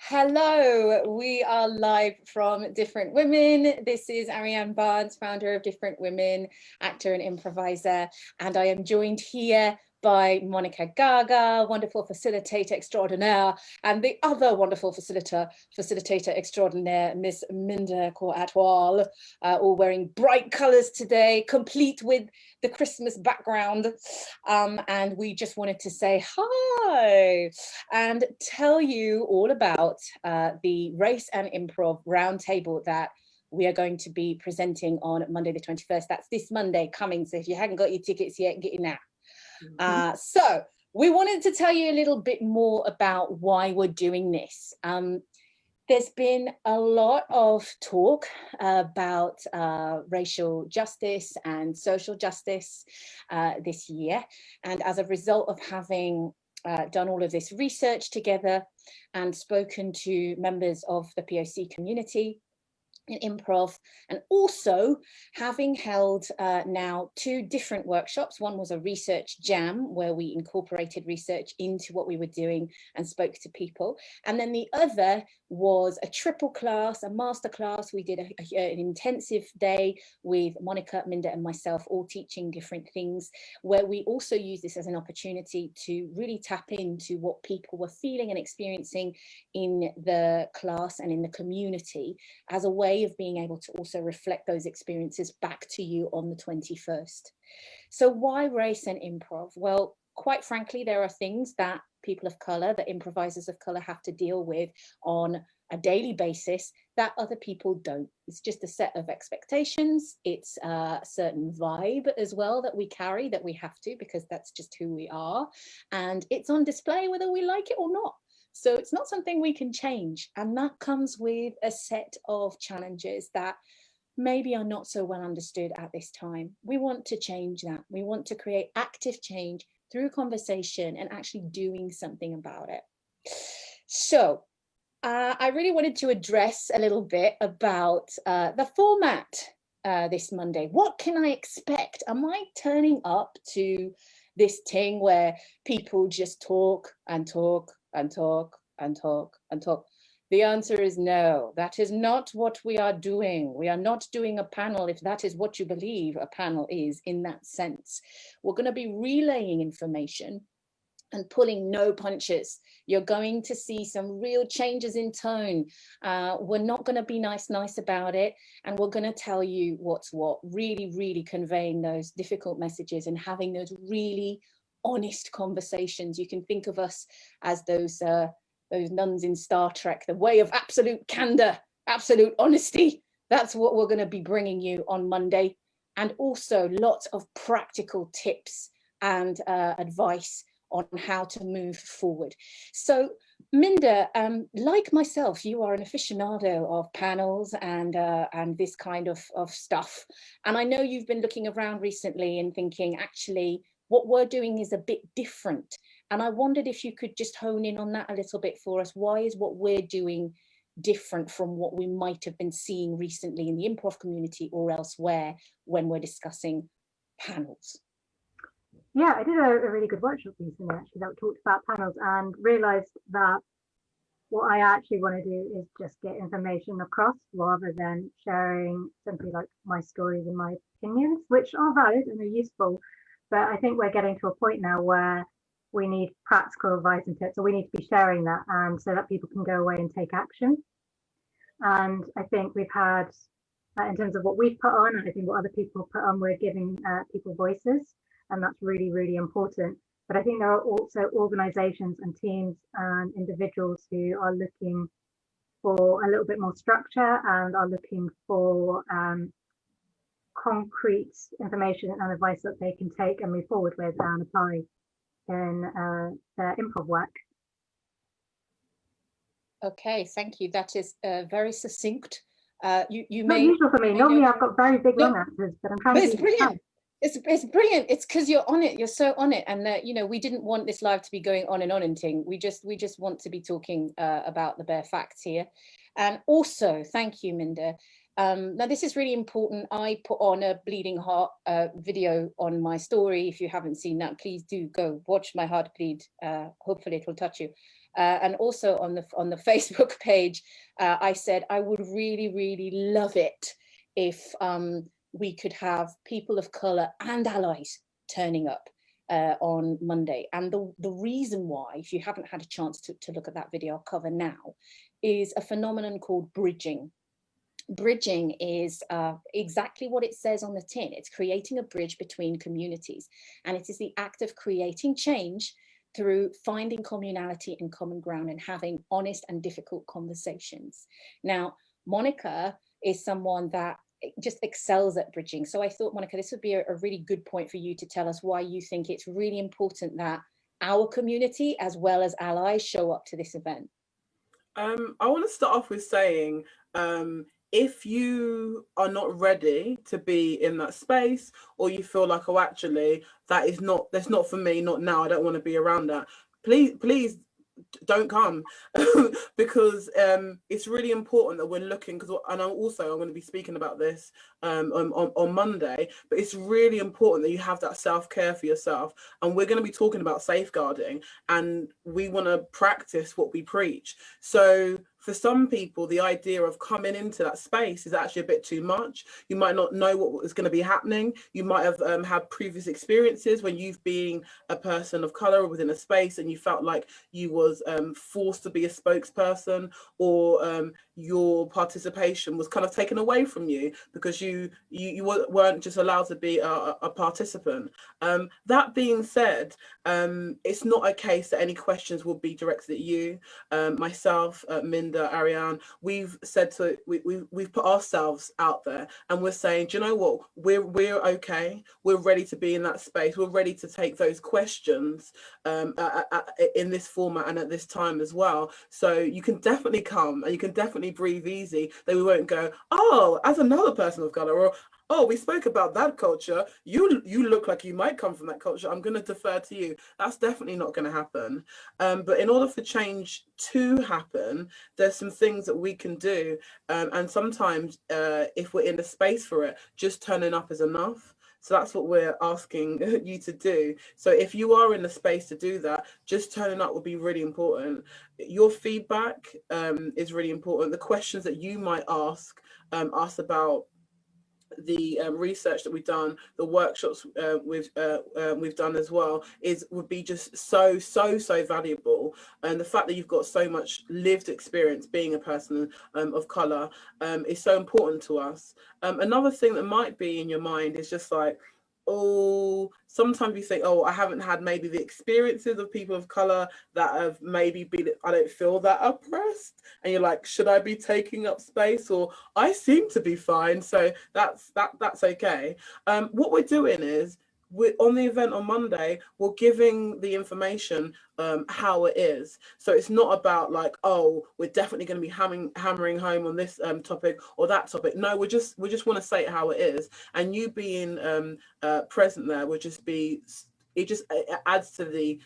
Hello, we are live from Different Women. This is Ariane Barnes, founder of Different Women, actor and improviser, and I am joined here by Monica Gaga, wonderful facilitator extraordinaire, and the other wonderful facilitator extraordinaire, Miss Minda Cour-Atwal, all wearing bright colours today, complete with the Christmas background. And we just wanted to say hi and tell you all about the Race and Improv Roundtable that we are going to be presenting on Monday the 21st. That's this Monday coming, so if you haven't got your tickets yet, get in now. So we wanted to tell you a little bit more about why we're doing this. There's been a lot of talk about racial justice and social justice this year. And as a result of having done all of this research together and spoken to members of the POC community in improv, and also having held now 2 different workshops. One was a research jam where we incorporated research into what we were doing and spoke to people. And then the other was a triple class, a master class. We did an intensive day with Monica, Minda and myself, all teaching different things, where we also use this as an opportunity to really tap into what people were feeling and experiencing in the class and in the community, as a way of being able to also reflect those experiences back to you on the 21st. So why race and improv? Well, quite frankly, there are things that people of color, that improvisers of color have to deal with on a daily basis that other people don't. It's just a set of expectations. It's a certain vibe as well that we carry, that we have to, because that's just who we are. And it's on display whether we like it or not. So it's not something we can change. And that comes with a set of challenges that maybe are not so well understood at this time. We want to change that. We want to create active change through conversation and actually doing something about it. So I really wanted to address a little bit about the format this Monday. What can I expect? Am I turning up to this thing where people just talk and talk and talk and talk and talk? The answer is no. That is not what we are doing. We are not doing a panel, if that is what you believe a panel is in that sense. We're going to be relaying information and pulling no punches. You're going to see some real changes in tone. We're not going to be nice about it. And we're going to tell you what's what, really conveying those difficult messages and having those really honest conversations. You can think of us as those nuns in Star Trek, the way of absolute candor, absolute honesty. That's what we're going to be bringing you on Monday. And also lots of practical tips and advice on how to move forward. So Minda, like myself, you are an aficionado of panels and this kind of stuff. And I know you've been looking around recently and thinking, actually, what we're doing is a bit different. And I wondered if you could just hone in on that a little bit for us. Why is what we're doing different from what we might have been seeing recently in the improv community or elsewhere when we're discussing panels? Yeah, I did a really good workshop recently actually that talked about panels, and realised that what I actually want to do is just get information across rather than sharing simply like my stories and my opinions, which are valid and are useful. But I think we're getting to a point now where we need practical advice and tips, so we need to be sharing that, and so that people can go away and take action. And I think we've had, in terms of what we've put on, and I think what other people put on, we're giving people voices. And that's really important. But I think there are also organizations and teams and individuals who are looking for a little bit more structure and are looking for concrete information and advice that they can take and move forward with and apply in their improv work. Okay, thank you. That is very succinct. You may. Not usual for me. Normally I've got very big long answers, but I'm trying to. It's brilliant. It's brilliant. It's because you're on it. You're so on it. And you know, we didn't want this live to be going on and thing. We just want to be talking about the bare facts here. And also, thank you, Minda. Now this is really important. I put on a bleeding heart video on my story. If you haven't seen that, please do go watch my heart bleed. Hopefully it will touch you. And also on the Facebook page, I said I would really love it if we could have people of colour and allies turning up on Monday. And the reason why, if you haven't had a chance to look at that video, I'll cover now, is a phenomenon called bridging. Bridging is exactly what it says on the tin. It's creating a bridge between communities, and it is the act of creating change through finding communality and common ground and having honest and difficult conversations. Now, Monica is someone that just excels at bridging. So I thought, Monica, this would be a really good point for you to tell us why you think it's really important that our community as well as allies show up to this event. I want to start off with saying, if you are not ready to be in that space, or you feel like, oh, actually, that's not for me, not now, I don't want to be around that, please don't come. Because it's really important that we're looking, because, and I'm going to be speaking about this on Monday, but it's really important that you have that self-care for yourself, and we're going to be talking about safeguarding, and we want to practice what we preach. So for some people, the idea of coming into that space is actually a bit too much. You might not know what is going to be happening. You might have had previous experiences when you've been a person of colour within a space and you felt like you was forced to be a spokesperson, or your participation was kind of taken away from you because you weren't just allowed to be a participant. That being said, it's not a case that any questions will be directed at you. Myself, Minda, Ariane, we've put ourselves out there, and we're saying, do you know what, we're okay, we're ready to be in that space, we're ready to take those questions in this format and at this time as well. So you can definitely come, and you can definitely breathe easy, that we won't go, oh, as another person of colour, or oh, we spoke about that culture, you look like you might come from that culture, I'm going to defer to you. That's definitely not going to happen. But in order for change to happen, there's some things that we can do, and sometimes if we're in the space for it, just turning up is enough. So that's what we're asking you to do. So if you are in the space to do that, just turning up will be really important. Your feedback is really important. The questions that you might ask us about the research that we've done, the workshops we've done as well, would be just so valuable. And the fact that you've got so much lived experience being a person of colour is so important to us. Another thing that might be in your mind is just like, oh, sometimes you think, oh, I haven't had maybe the experiences of people of colour that have maybe been, I don't feel that oppressed, and you're like, should I be taking up space, or I seem to be fine, so that's okay. What we're doing is, on the event on Monday, we're giving the information how it is. So it's not about like, oh, we're definitely going to be hammering home on this topic or that topic. No, we just want to say it how it is, and you being present there would just be, it adds to the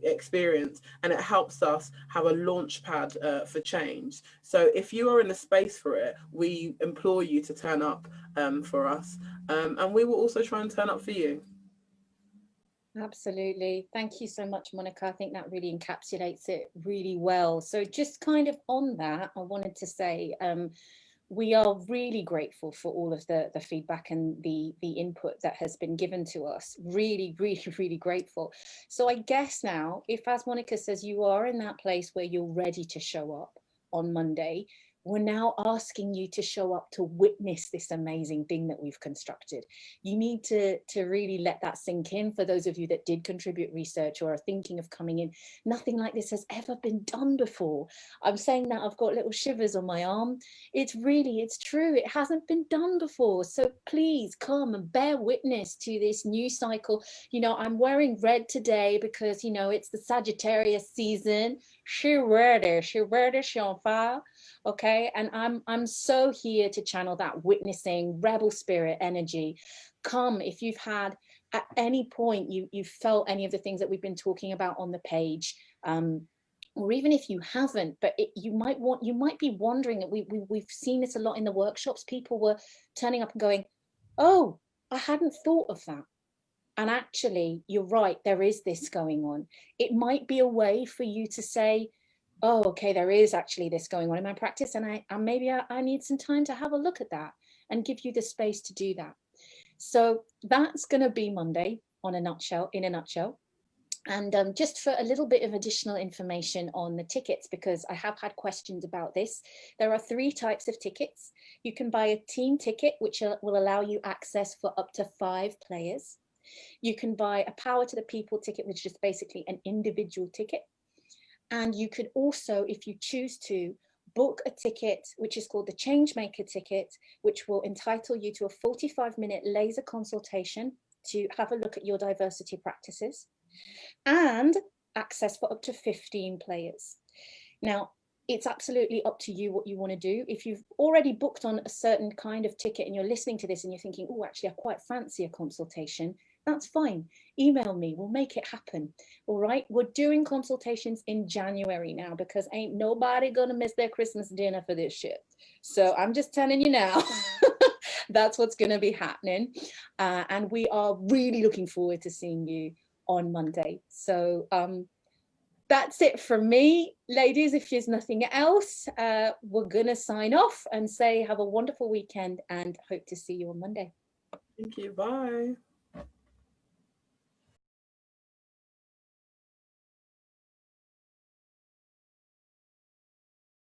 experience, and it helps us have a launch pad for change. So if you are in the space for it, we implore you to turn up for us, and we will also try and turn up for you. Absolutely. Thank you so much, Monica. I think that really encapsulates it really well. So just kind of on that, I wanted to say, we are really grateful for all of the feedback and the input that has been given to us. Really grateful. So I guess now, if, as Monica says, you are in that place where you're ready to show up on Monday, we're now asking you to show up to witness this amazing thing that we've constructed. You need to really let that sink in. For those of you that did contribute research or are thinking of coming in, nothing like this has ever been done before. I'm saying that, I've got little shivers on my arm. It's true. It hasn't been done before. So please come and bear witness to this new cycle. You know, I'm wearing red today because, you know, it's the Sagittarius season. She ready, she on fire. Okay, and I'm so here to channel that witnessing rebel spirit energy. Come, if you've had at any point you felt any of the things that we've been talking about on the page, or even if you haven't, but you might be wondering that we've seen this a lot in the workshops. People were turning up and going, oh, I hadn't thought of that. And actually, you're right, there is this going on. It might be a way for you to say, oh, okay, there is actually this going on in my practice, and maybe I need some time to have a look at that, and give you the space to do that. So that's going to be Monday in a nutshell. And just for a little bit of additional information on the tickets, because I have had questions about this, there are 3 types of tickets. You can buy a team ticket, which will allow you access for up to 5 players. You can buy a Power to the People ticket, which is basically an individual ticket. And you could also, if you choose to, book a ticket, which is called the Changemaker ticket, which will entitle you to a 45-minute laser consultation to have a look at your diversity practices, and access for up to 15 players. Now, it's absolutely up to you what you want to do. If you've already booked on a certain kind of ticket and you're listening to this and you're thinking, oh, actually, I quite fancy a consultation, that's fine. Email me, we'll make it happen. All right, we're doing consultations in January now, because ain't nobody gonna miss their Christmas dinner for this shit. So I'm just telling you now, that's what's gonna be happening. And we are really looking forward to seeing you on Monday. So that's it from me, ladies. If there's nothing else, we're gonna sign off and say have a wonderful weekend and hope to see you on Monday. Thank you. Bye.